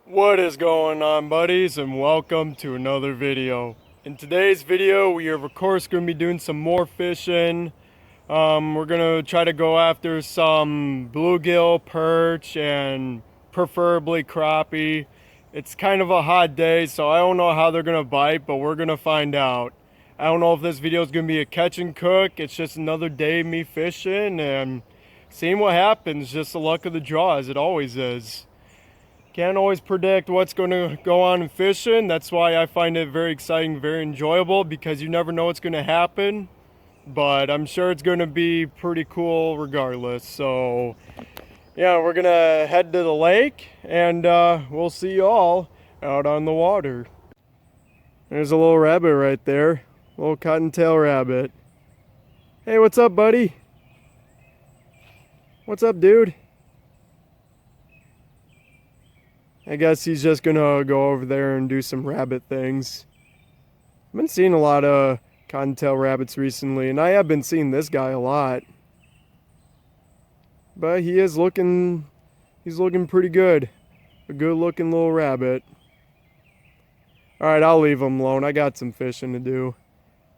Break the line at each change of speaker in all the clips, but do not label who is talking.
What is going on, buddies, and welcome to another video. In today's video we are of course going to be doing some more fishing. We're going to try to go after some bluegill, perch, and preferably crappie. It's kind of a hot day, so I don't know how they're going to bite, but we're going to find out. I don't know if this video is going to be a catch and cook. It's just another day of me fishing and seeing what happens. Just the luck of the draw, as it always is. Can't always predict what's going to go on in fishing. That's why I find it very exciting, very enjoyable, because you never know what's going to happen. But I'm sure it's going to be pretty cool regardless. So yeah, we're going to head to the lake and we'll see you all out on the water. There's a little rabbit right there. Little cottontail rabbit. Hey, what's up, buddy? What's up, dude? I guess he's just gonna go over there and do some rabbit things. I've been seeing a lot of cottontail rabbits recently, and I have been seeing this guy a lot. But he's looking pretty good. A good looking little rabbit. Alright, I'll leave him alone. I got some fishing to do.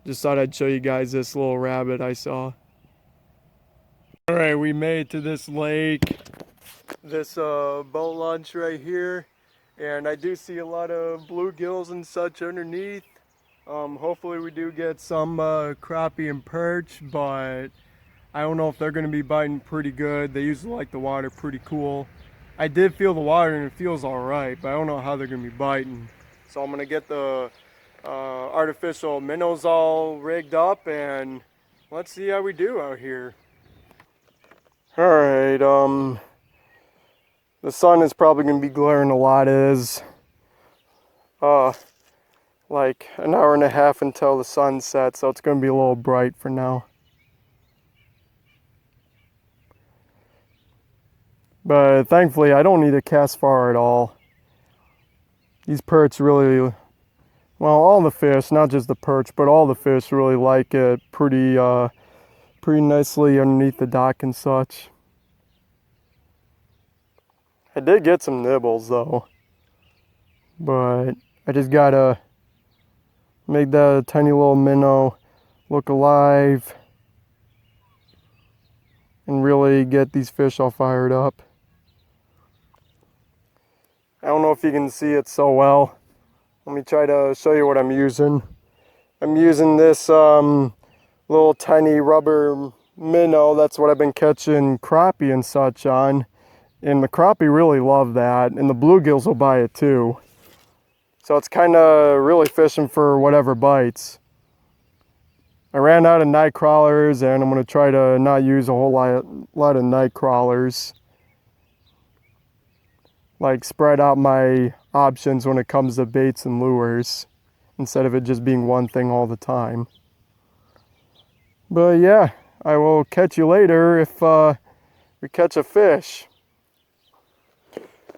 Just thought I'd show you guys this little rabbit I saw. Alright, we made it to this lake. This boat launch right here, and I do see a lot of bluegills and such underneath. Hopefully we do get some crappie and perch, but I don't know if they're going to be biting pretty good. They usually like the water pretty cool. I did feel the water and it feels alright, but I don't know how they're going to be biting. So I'm going to get the artificial minnows all rigged up and let's see how we do out here. Alright, the sun is probably going to be glaring a lot. It is like an hour and a half until the sun sets, so it's going to be a little bright for now. But thankfully I don't need to cast far at all. These perch really, well, all the fish, not just the perch, but all the fish really like it pretty nicely underneath the dock and such. I did get some nibbles though, but I just gotta make that tiny little minnow look alive and really get these fish all fired up. I don't know if you can see it so well. Let me try to show you what I'm using. I'm using this little tiny rubber minnow. That's what I've been catching crappie and such on. And the crappie really love that, and the bluegills will buy it too. So it's kind of really fishing for whatever bites. I ran out of night crawlers, and I'm going to try to not use a whole lot of night crawlers. Like spread out my options when it comes to baits and lures, instead of it just being one thing all the time. But yeah, I will catch you later if we catch a fish.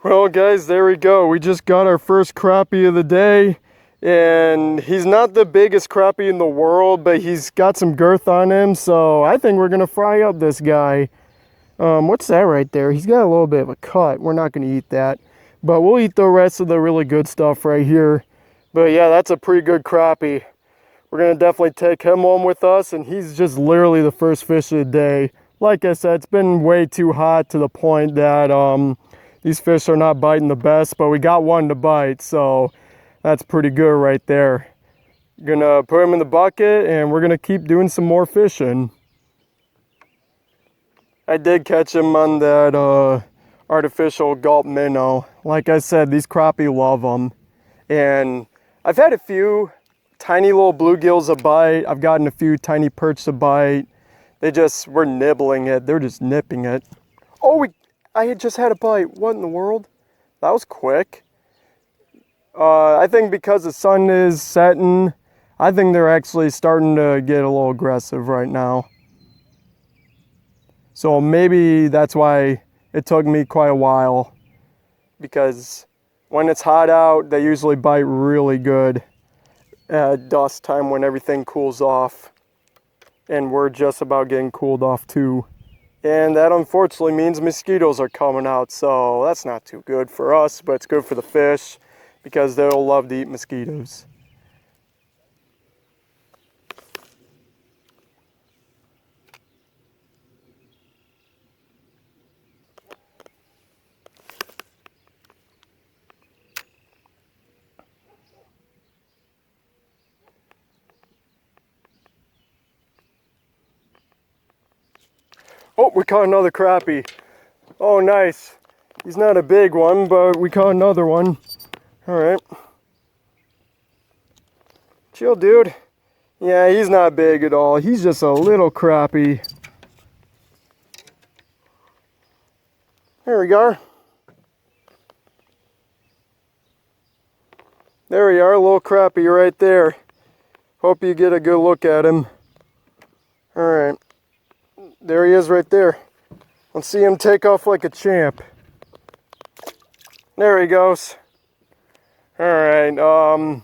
Well guys, there we go. We just got our first crappie of the day, and he's not the biggest crappie in the world, but he's got some girth on him, so I think we're gonna fry up this guy. What's that right there? He's got a little bit of a cut. We're not gonna eat that, but we'll eat the rest of the really good stuff right here. But yeah, that's a pretty good crappie. We're gonna definitely take him home with us, and he's just literally the first fish of the day. Like I said, it's been way too hot to the point that these fish are not biting the best, but we got one to bite, so that's pretty good right there. Gonna put him in the bucket, and we're gonna keep doing some more fishing. I did catch him on that artificial gulp minnow. Like I said, these crappie love them. And I've had a few tiny little bluegills to bite. I've gotten a few tiny perch to bite. They just were nibbling it. They're just nipping it. Oh, I had just had a bite. What in the world? That was quick. I think because the sun is setting, I think they're actually starting to get a little aggressive right now. So maybe that's why it took me quite a while, because when it's hot out, they usually bite really good at dusk time when everything cools off. And we're just about getting cooled off too. And that unfortunately means mosquitoes are coming out, so that's not too good for us, but it's good for the fish because they'll love to eat mosquitoes. Oh, we caught another crappie. Oh, nice. He's not a big one, but we caught another one. All right. Chill, dude. Yeah, he's not big at all. He's just a little crappie. There we go. There we are, a little crappie right there. Hope you get a good look at him. All right. There he is right there. Let's see him take off like a champ. There he goes. All right.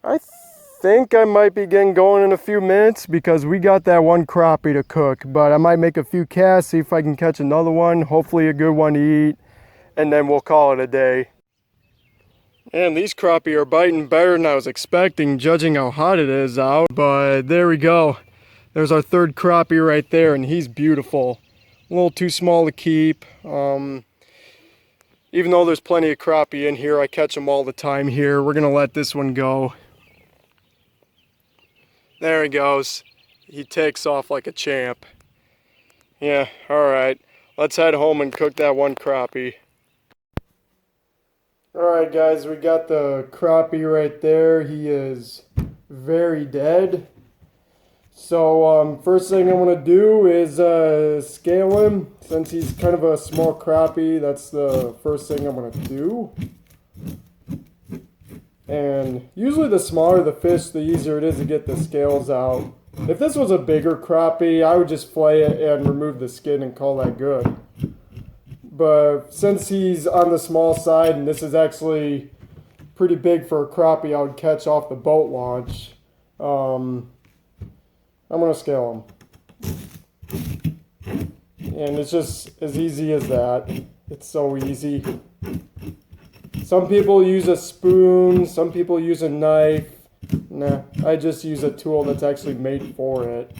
I think I might be getting going in a few minutes because we got that one crappie to cook. But I might make a few casts, see if I can catch another one. Hopefully a good one to eat. And then we'll call it a day. And these crappie are biting better than I was expecting, judging how hot it is out. But there we go. There's our third crappie right there, and he's beautiful. A little too small to keep. Even though there's plenty of crappie in here, I catch them all the time here. We're gonna let this one go. There he goes. He takes off like a champ. Yeah, alright. Let's head home and cook that one crappie. Alright guys, we got the crappie right there. He is very dead. So first thing I'm going to do is scale him. Since he's kind of a small crappie, that's the first thing I'm going to do. And usually the smaller the fish, the easier it is to get the scales out. If this was a bigger crappie, I would just flay it and remove the skin and call that good. But since he's on the small side, and this is actually pretty big for a crappie I would catch off the boat launch, I'm going to scale them. And it's just as easy as that. It's so easy. Some people use a spoon, some people use a knife. Nah, I just use a tool that's actually made for it.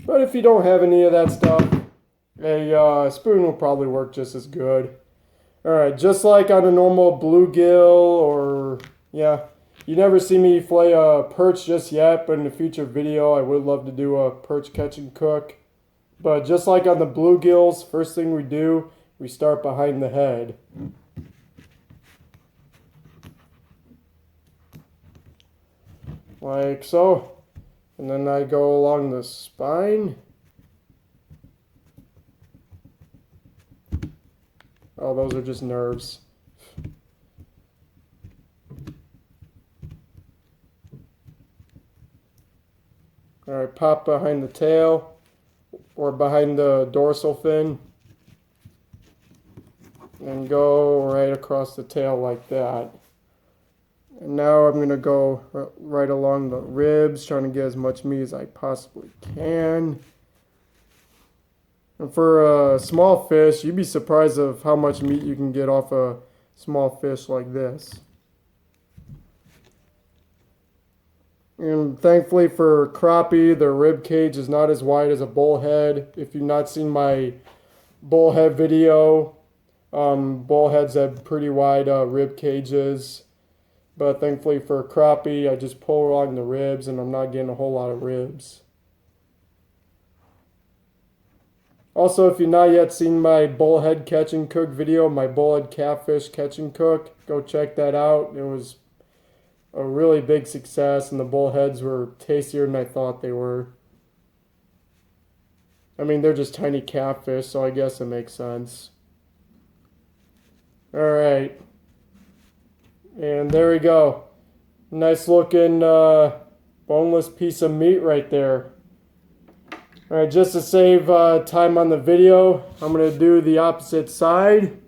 But if you don't have any of that stuff, a spoon will probably work just as good. Alright, just like on a normal bluegill or, yeah. You never see me flay a perch just yet, but in a future video I would love to do a perch catch and cook. But just like on the bluegills, first thing we do, we start behind the head. Like so. And then I go along the spine. Oh, those are just nerves. Alright, pop behind the tail or behind the dorsal fin and go right across the tail like that. And now I'm going to go right along the ribs, trying to get as much meat as I possibly can. And for a small fish, you'd be surprised of how much meat you can get off a small fish like this. And thankfully for crappie, their rib cage is not as wide as a bullhead. If you've not seen my bullhead video, bullheads have pretty wide rib cages. But thankfully for crappie, I just pull along the ribs and I'm not getting a whole lot of ribs. Also, if you've not yet seen my bullhead catch and cook video, my bullhead catfish catch and cook, go check that out. It was a really big success, and the bullheads were tastier than I thought they were. I mean, they're just tiny catfish, so I guess it makes sense. Alright. And there we go. Nice looking boneless piece of meat right there. Alright, just to save time on the video, I'm going to do the opposite side.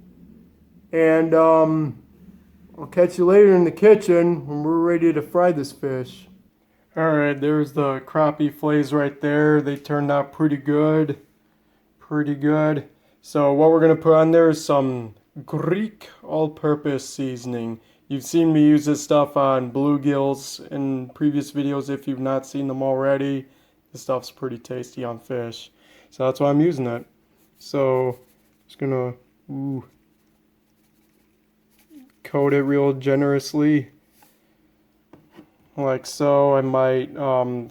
And I'll catch you later in the kitchen when we're ready to fry this fish. Alright, there's the crappie fillets right there. They turned out pretty good. Pretty good. So what we're going to put on there is some Greek all-purpose seasoning. You've seen me use this stuff on bluegills in previous videos if you've not seen them already. This stuff's pretty tasty on fish. So that's why I'm using it. So just going to coat it real generously. Like so. I might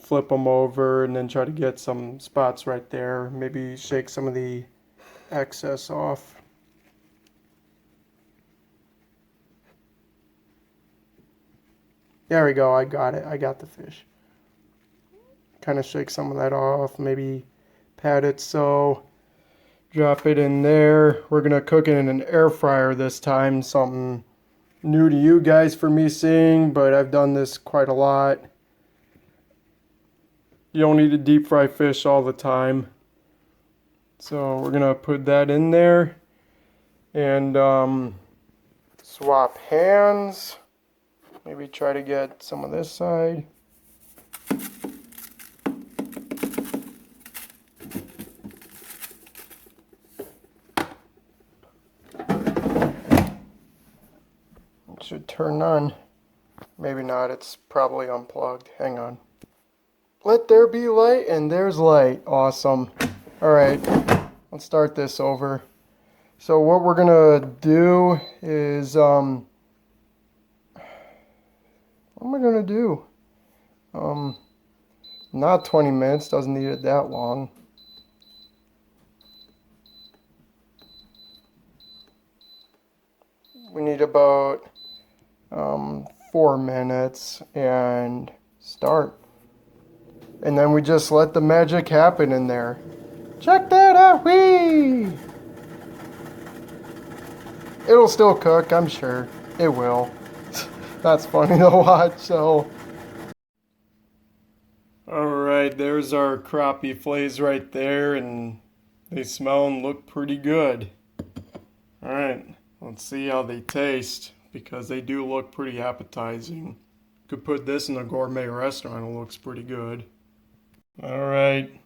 flip them over and then try to get some spots right there. Maybe shake some of the excess off. There we go. I got it. I got the fish. Kind of shake some of that off. Maybe pat it so. Drop it in there. We're going to cook it in an air fryer this time. Something new to you guys for me seeing, but I've done this quite a lot. You don't need to deep fry fish all the time. So we're gonna put that in there and swap hands. Maybe try to get some of this side. Should turn on. Maybe not, it's probably unplugged. Hang on. Let there be light, and there's light. Awesome. Alright, let's start this over. So what we're gonna do is, what am I gonna do? Not 20 minutes, doesn't need it that long. We need about 4 minutes and start. And then we just let the magic happen in there. Check that out, whee! It'll still cook, I'm sure. It will. That's funny to watch, so. Alright, there's our crappie fillets right there, and they smell and look pretty good. Alright, let's see how they taste, because they do look pretty appetizing. Could put this in a gourmet restaurant, it looks pretty good. Alright,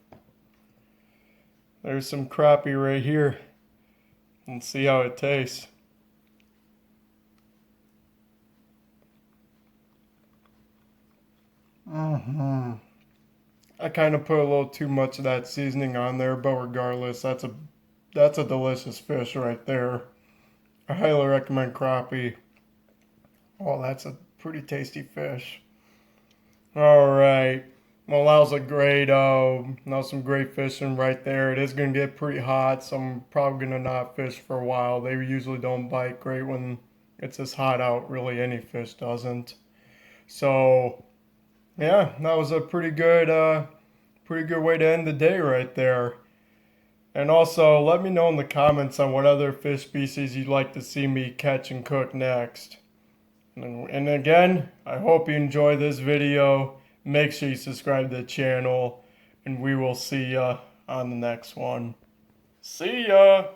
there's some crappie right here. Let's see how it tastes. I kind of put a little too much of that seasoning on there, but regardless, that's a delicious fish right there. I highly recommend crappie. Oh, that's a pretty tasty fish. Alright. Well, that was a great, some great fishing right there. It is going to get pretty hot, so I'm probably going to not fish for a while. They usually don't bite great when it's this hot out. Really, any fish doesn't. So, yeah, that was a pretty good way to end the day right there. And also, let me know in the comments on what other fish species you'd like to see me catch and cook next. And again, I hope you enjoy this video. Make sure you subscribe to the channel, and we will see ya on the next one. See ya!